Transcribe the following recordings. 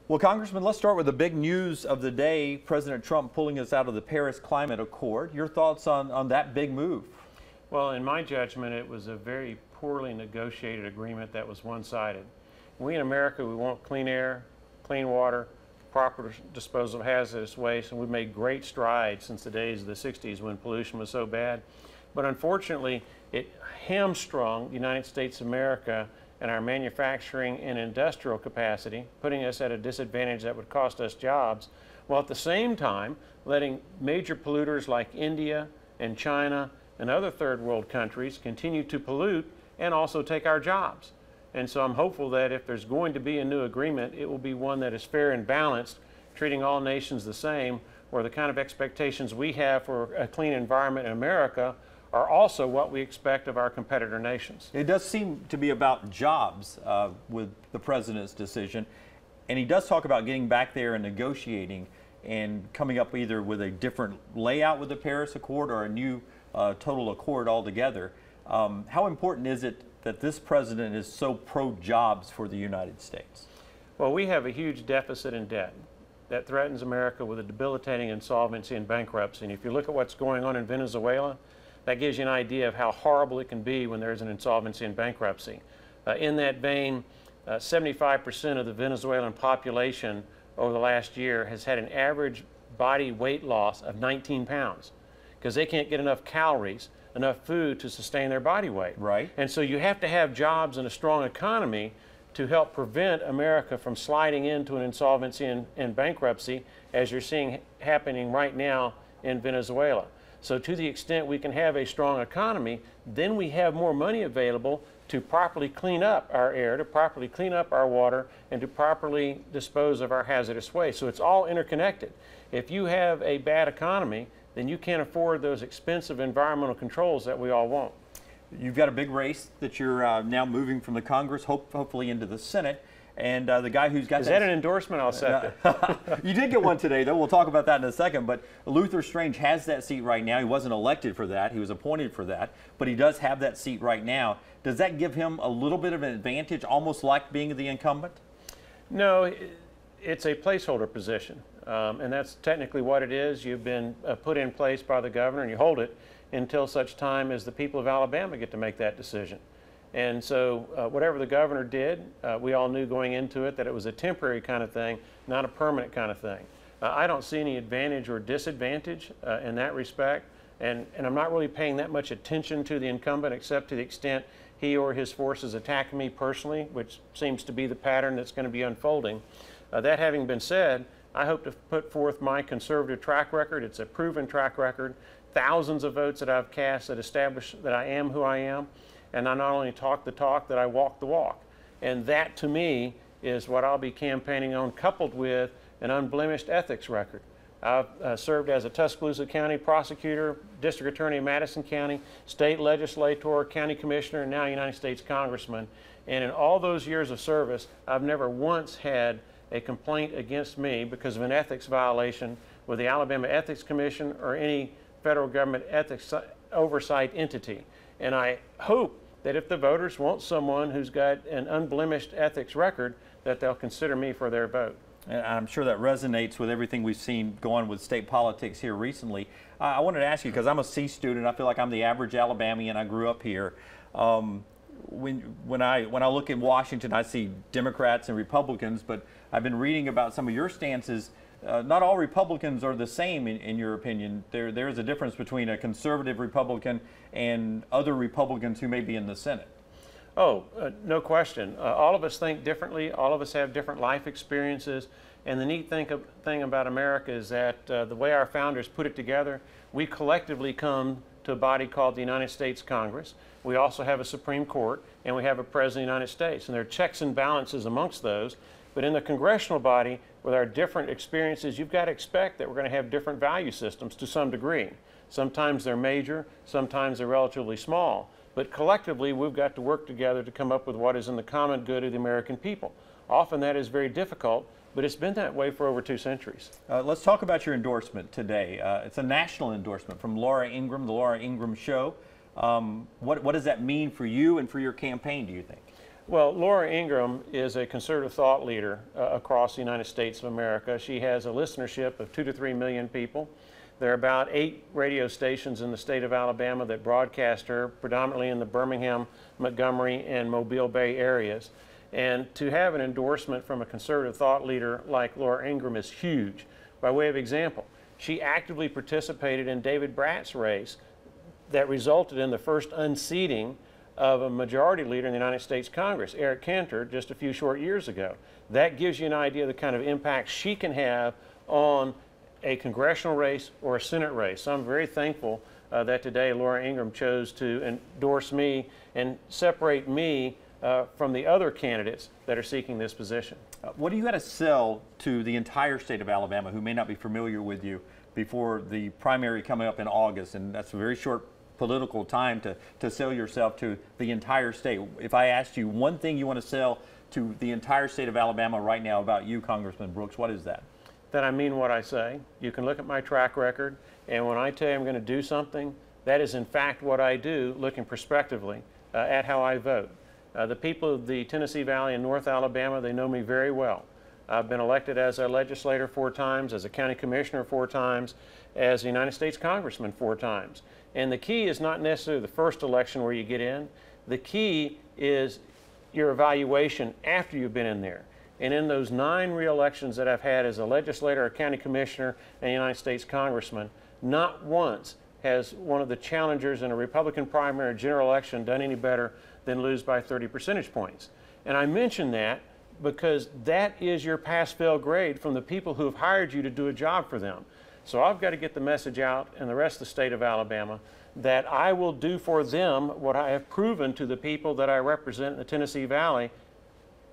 Well, Congressman, let's start with the big news of the day, President Trump pulling us out of the Paris Climate Accord. Your thoughts on that big move? Well, in my judgment, it was a very poorly negotiated agreement that was one-sided. We in America, we want clean air, clean water, proper disposal of hazardous waste, and we've made great strides since the days of the 60s when pollution was so bad. But unfortunately, it hamstrung the United States of America and our manufacturing and industrial capacity, putting us at a disadvantage that would cost us jobs, while at the same time letting major polluters like India and China and other third world countries continue to pollute and also take our jobs. And so I'm hopeful that if there's going to be a new agreement, it will be one that is fair and balanced, treating all nations the same, where the kind of expectations we have for a clean environment in America are also what we expect of our competitor nations. It does seem to be about jobs with the president's decision, and he does talk about getting back there and negotiating and coming up either with a different layout with the Paris Accord or a new total accord altogether. How important is it that this president is so pro-jobs for the United States? Well, we have a huge deficit in debt that threatens America with a debilitating insolvency and bankruptcy. And if you look at what's going on in Venezuela, that gives you an idea of how horrible it can be when there's an insolvency and bankruptcy. In that vein, 75% of the Venezuelan population over the last year has had an average body weight loss of 19 pounds because they can't get enough calories, enough food to sustain their body weight. Right. And so you have to have jobs and a strong economy to help prevent America from sliding into an insolvency and bankruptcy, as you're seeing happening right now in Venezuela. So to the extent we can have a strong economy, then we have more money available to properly clean up our air, to properly clean up our water, and to properly dispose of our hazardous waste. So it's all interconnected. If you have a bad economy, then you can't afford those expensive environmental controls that we all want. You've got a big race that you're now moving from the Congress, hopefully into the Senate. And the guy who's got Is that an endorsement? I'll accept it. You did get one today, though. We'll talk about that in a second. But Luther Strange has that seat right now. He wasn't elected for that. He was appointed for that. But he does have that seat right now. Does that give him a little bit of an advantage, almost like being the incumbent? No, it's a placeholder position. And that's technically what it is. You've been put in place by the governor, and you hold it until such time as the people of Alabama get to make that decision. And so whatever the governor did, we all knew going into it that it was a temporary kind of thing, not a permanent kind of thing. I don't see any advantage or disadvantage in that respect, and I'm not really paying that much attention to the incumbent except to the extent he or his forces attack me personally, which seems to be the pattern that's going to be unfolding. That having been said, I hope to put forth my conservative track record. It's a proven track record, thousands of votes that I've cast that establish that I am who I am. And I not only talk the talk, that I walk the walk. And that, to me, is what I'll be campaigning on, coupled with an unblemished ethics record. I've served as a Tuscaloosa County prosecutor, district attorney in Madison County, state legislator, county commissioner, and now United States congressman. And in all those years of service, I've never once had a complaint against me because of an ethics violation with the Alabama Ethics Commission or any federal government ethics oversight entity. And I hope that if the voters want someone who's got an unblemished ethics record, that they'll consider me for their vote. And I'm sure that resonates with everything we've seen go on with state politics here recently. I wanted to ask you, because I'm a C student, I feel like I'm the average Alabamian. I grew up here. When I look in Washington, I see Democrats and Republicans, but I've been reading about some of your stances. Not all Republicans are the same in your opinion. There is a difference between a conservative Republican and other Republicans who may be in the Senate. Oh, no question. All of us think differently. All of us have different life experiences. And the neat thing about America is that the way our founders put it together, we collectively come to a body called the United States Congress. We also have a Supreme Court, and we have a President of the United States. And there are checks and balances amongst those. But in the congressional body, with our different experiences, you've got to expect that we're going to have different value systems to some degree. Sometimes they're major, sometimes they're relatively small. But collectively, we've got to work together to come up with what is in the common good of the American people. Often that is very difficult, but it's been that way for over 2 centuries. Let's talk about your endorsement today. It's a national endorsement from Laura Ingraham, The Laura Ingraham Show. What does that mean for you and for your campaign, do you think? Well, Laura Ingraham is a conservative thought leader across the United States of America. She has a listenership of 2 to 3 million people. There are about 8 radio stations in the state of Alabama that broadcast her, predominantly in the Birmingham, Montgomery, and Mobile Bay areas. And to have an endorsement from a conservative thought leader like Laura Ingraham is huge. By way of example, she actively participated in David Bratt's race that resulted in the first unseating of a majority leader in the United States Congress, Eric Cantor, just a few short years ago. That gives you an idea of the kind of impact she can have on a congressional race or a Senate race. So I'm very thankful that today Laura Ingraham chose to endorse me and separate me from the other candidates that are seeking this position. What do you got to sell to the entire state of Alabama who may not be familiar with you before the primary coming up in August? And that's a very short political time to sell yourself to the entire state. If I asked you one thing you want to sell to the entire state of Alabama right now about you, Congressman Brooks, what is that? That I mean what I say. You can look at my track record, and when I tell you I'm going to do something, that is in fact what I do, looking prospectively at how I vote. The people of the Tennessee Valley and North Alabama, they know me very well. I've been elected as a legislator 4 times, as a county commissioner 4 times, as a United States congressman 4 times. And the key is not necessarily the first election where you get in. The key is your evaluation after you've been in there. And in those 9 re-elections that I've had as a legislator, a county commissioner, and a United States congressman, not once has one of the challengers in a Republican primary or general election done any better than lose by 30 percentage points. And I mention that because that is your pass-fail grade from the people who have hired you to do a job for them. So I've got to get the message out in the rest of the state of Alabama that I will do for them what I have proven to the people that I represent in the Tennessee Valley.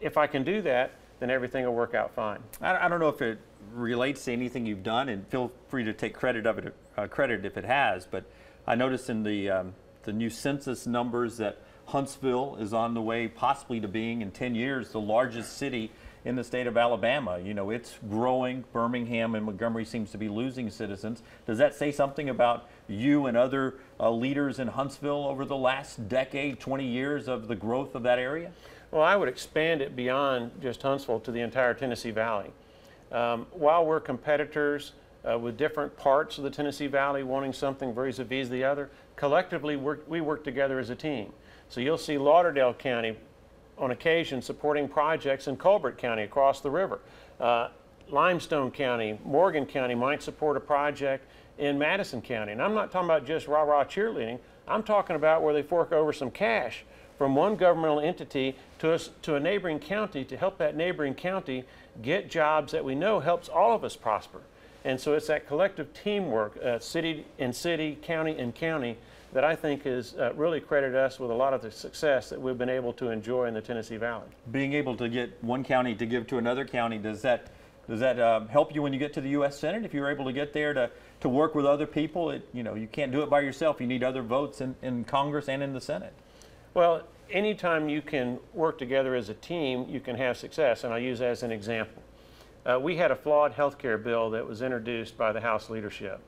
If I can do that, then everything will work out fine. I don't know if it relates to anything you've done, and feel free to take credit if it has, but I noticed in the new census numbers that Huntsville is on the way possibly to being in 10 years the largest city in the state of Alabama. You know, it's growing. Birmingham and Montgomery seems to be losing citizens. Does that say something about you and other leaders in Huntsville over the last decade, 20 years of the growth of that area? Well, I would expand it beyond just Huntsville to the entire Tennessee Valley. While we're competitors with different parts of the Tennessee Valley wanting something vis-a-vis the other, collectively we work together as a team. So you'll see Lauderdale County on occasion supporting projects in Colbert County across the river. Limestone County, Morgan County might support a project in Madison County. And I'm not talking about just rah-rah cheerleading. I'm talking about where they fork over some cash from one governmental entity to a neighboring county to help that neighboring county get jobs that we know helps all of us prosper. And so it's that collective teamwork, city and city, county and county, that I think has really credited us with a lot of the success that we've been able to enjoy in the Tennessee Valley. Being able to get one county to give to another county, does that help you when you get to the U.S. Senate? If you're able to get there to work with other people, you can't do it by yourself. You need other votes in Congress and in the Senate. Well, anytime you can work together as a team, you can have success, and I'll use that as an example. We had a flawed health care bill that was introduced by the House leadership.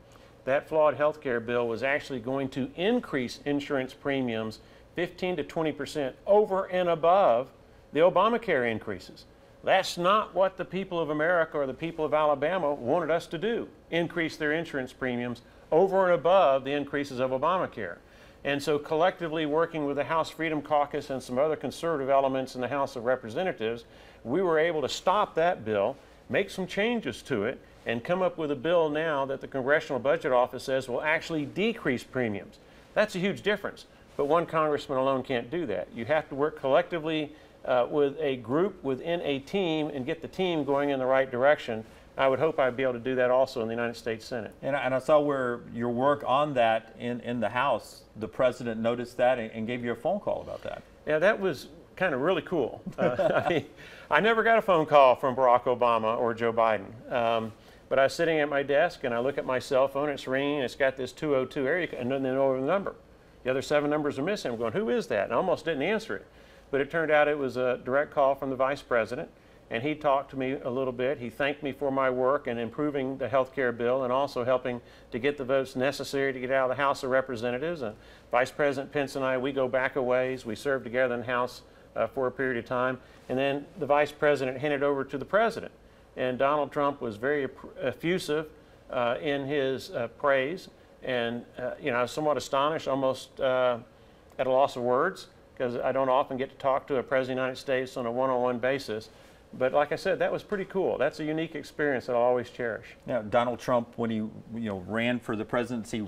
That flawed health care bill was actually going to increase insurance premiums 15 to 20% over and above the Obamacare increases. That's not what the people of America or the people of Alabama wanted us to do, increase their insurance premiums over and above the increases of Obamacare. And so collectively working with the House Freedom Caucus and some other conservative elements in the House of Representatives, we were able to stop that bill, make some changes to it, and come up with a bill now that the Congressional Budget Office says will actually decrease premiums. That's a huge difference, but one congressman alone can't do that. You have to work collectively with a group within a team and get the team going in the right direction. I would hope I'd be able to do that also in the United States Senate. And I saw where your work on that in the House, the President noticed that and gave you a phone call about that. Yeah, that was kind of really cool. I never got a phone call from Barack Obama or Joe Biden. But I was sitting at my desk and I look at my cell phone, it's ringing, it's got this 202 area, and then over the number. The other 7 numbers are missing. I'm going, who is that? And I almost didn't answer it. But it turned out it was a direct call from the Vice President, and he talked to me a little bit. He thanked me for my work in improving the health care bill and also helping to get the votes necessary to get out of the House of Representatives. And Vice President Pence and I, we go back a ways. We served together in the House for a period of time. And then the vice president handed over to the president. And Donald Trump was very effusive in his praise. And, you know, I was somewhat astonished, almost at a loss of words, because I don't often get to talk to a president of the United States on a one-on-one basis. But like I said, that was pretty cool. That's a unique experience that I'll always cherish. Now, Donald Trump, when he ran for the presidency,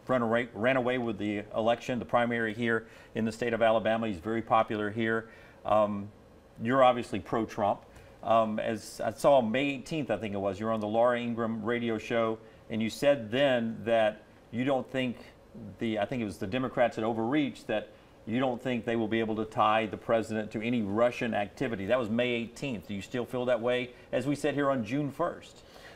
ran away with the election, the primary here in the state of Alabama. He's very popular here. You're obviously pro-Trump. As I saw May 18th, I think it was, you were on the Laura Ingraham radio show, and you said then that you don't think I think it was the Democrats had overreached, that you don't think they will be able to tie the president to any Russian activity. That was May 18th. Do you still feel that way as we sit here on June 1st?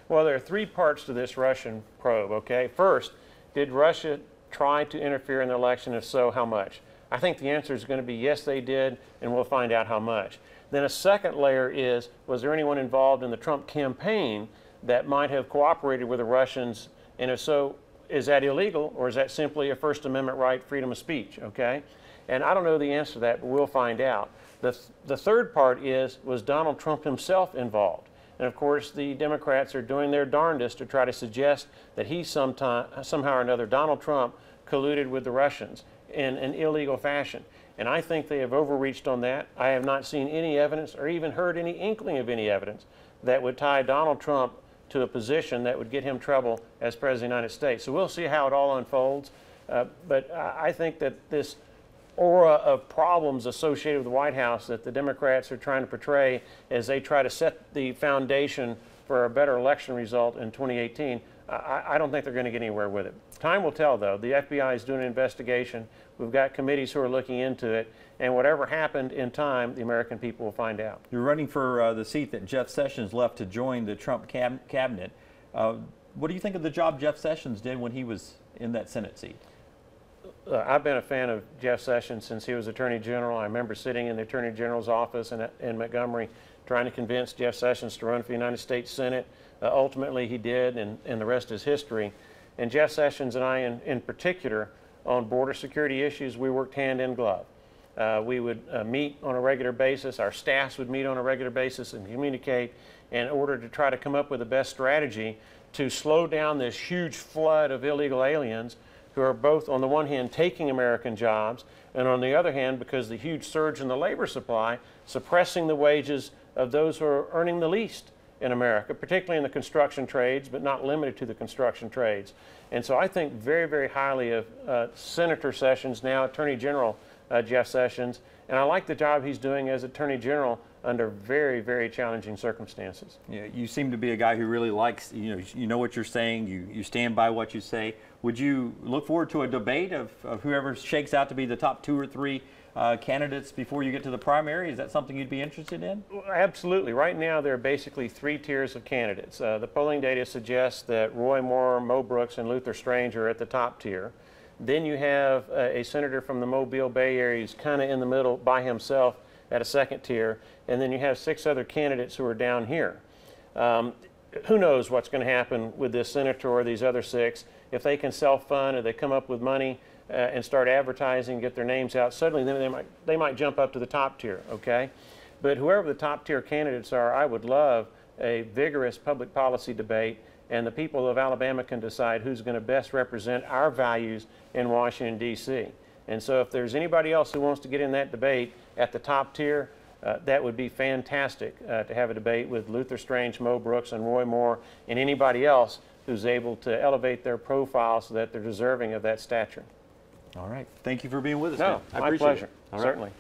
Well, there are three parts to this Russian probe, okay? First, did Russia try to interfere in the election? If so, how much? I think the answer is going to be yes, they did, and we'll find out how much. Then a second layer is, was there anyone involved in the Trump campaign that might have cooperated with the Russians? And if so, is that illegal, or is that simply a First Amendment right, freedom of speech, okay? And I don't know the answer to that, but we'll find out. The third part is, was Donald Trump himself involved? And of course, the Democrats are doing their darndest to try to suggest that he somehow or another, Donald Trump, colluded with the Russians in an illegal fashion. And I think they have overreached on that. I have not seen any evidence or even heard any inkling of any evidence that would tie Donald Trump to a position that would get him trouble as President of the United States. So we'll see how it all unfolds. But I think that this aura of problems associated with the White House that the Democrats are trying to portray as they try to set the foundation for a better election result in 2018, I don't think they're going to get anywhere with it. Time will tell, though. The FBI is doing an investigation. We've got committees who are looking into it. And whatever happened in time, the American people will find out. You're running for the seat that Jeff Sessions left to join the Trump cabinet. What do you think of the job Jeff Sessions did when he was in that Senate seat? I've been a fan of Jeff Sessions since he was Attorney General. I remember sitting in the Attorney General's office in Montgomery trying to convince Jeff Sessions to run for the United States Senate. Ultimately, he did, and the rest is history. And Jeff Sessions and I, in particular, on border security issues, we worked hand in glove. We would meet on a regular basis. Our staffs would meet on a regular basis and communicate in order to try to come up with the best strategy to slow down this huge flood of illegal aliens who are both, on the one hand, taking American jobs, and on the other hand, because the huge surge in the labor supply, suppressing the wages of those who are earning the least in America, particularly in the construction trades, but not limited to the construction trades. And so I think very, very highly of Senator Sessions, now Attorney General Jeff Sessions, and I like the job he's doing as Attorney General under very, very challenging circumstances. Yeah, you seem to be a guy who really likes, you know what you're saying, you stand by what you say. Would you look forward to a debate of whoever shakes out to be the top 2 or 3 candidates before you get to the primary? Is that something you'd be interested in? Well, absolutely. Right now there are basically 3 tiers of candidates. The polling data suggests that Roy Moore, Mo Brooks, and Luther Strange are at the top tier. Then you have a senator from the Mobile Bay Area who's kind of in the middle by himself at a 2nd tier. And then you have 6 other candidates who are down here. Who knows what's going to happen with this senator or these other 6. If they can self-fund or they come up with money and start advertising, get their names out, suddenly then they might jump up to the top tier, okay? But whoever the top tier candidates are, I would love a vigorous public policy debate, and the people of Alabama can decide who's going to best represent our values in Washington, D.C. And so if there's anybody else who wants to get in that debate at the top tier, that would be fantastic to have a debate with Luther Strange, Mo Brooks, and Roy Moore, and anybody else who's able to elevate their profile so that they're deserving of that stature. All right. Thank you for being with us. No, man. my pleasure. Certainly.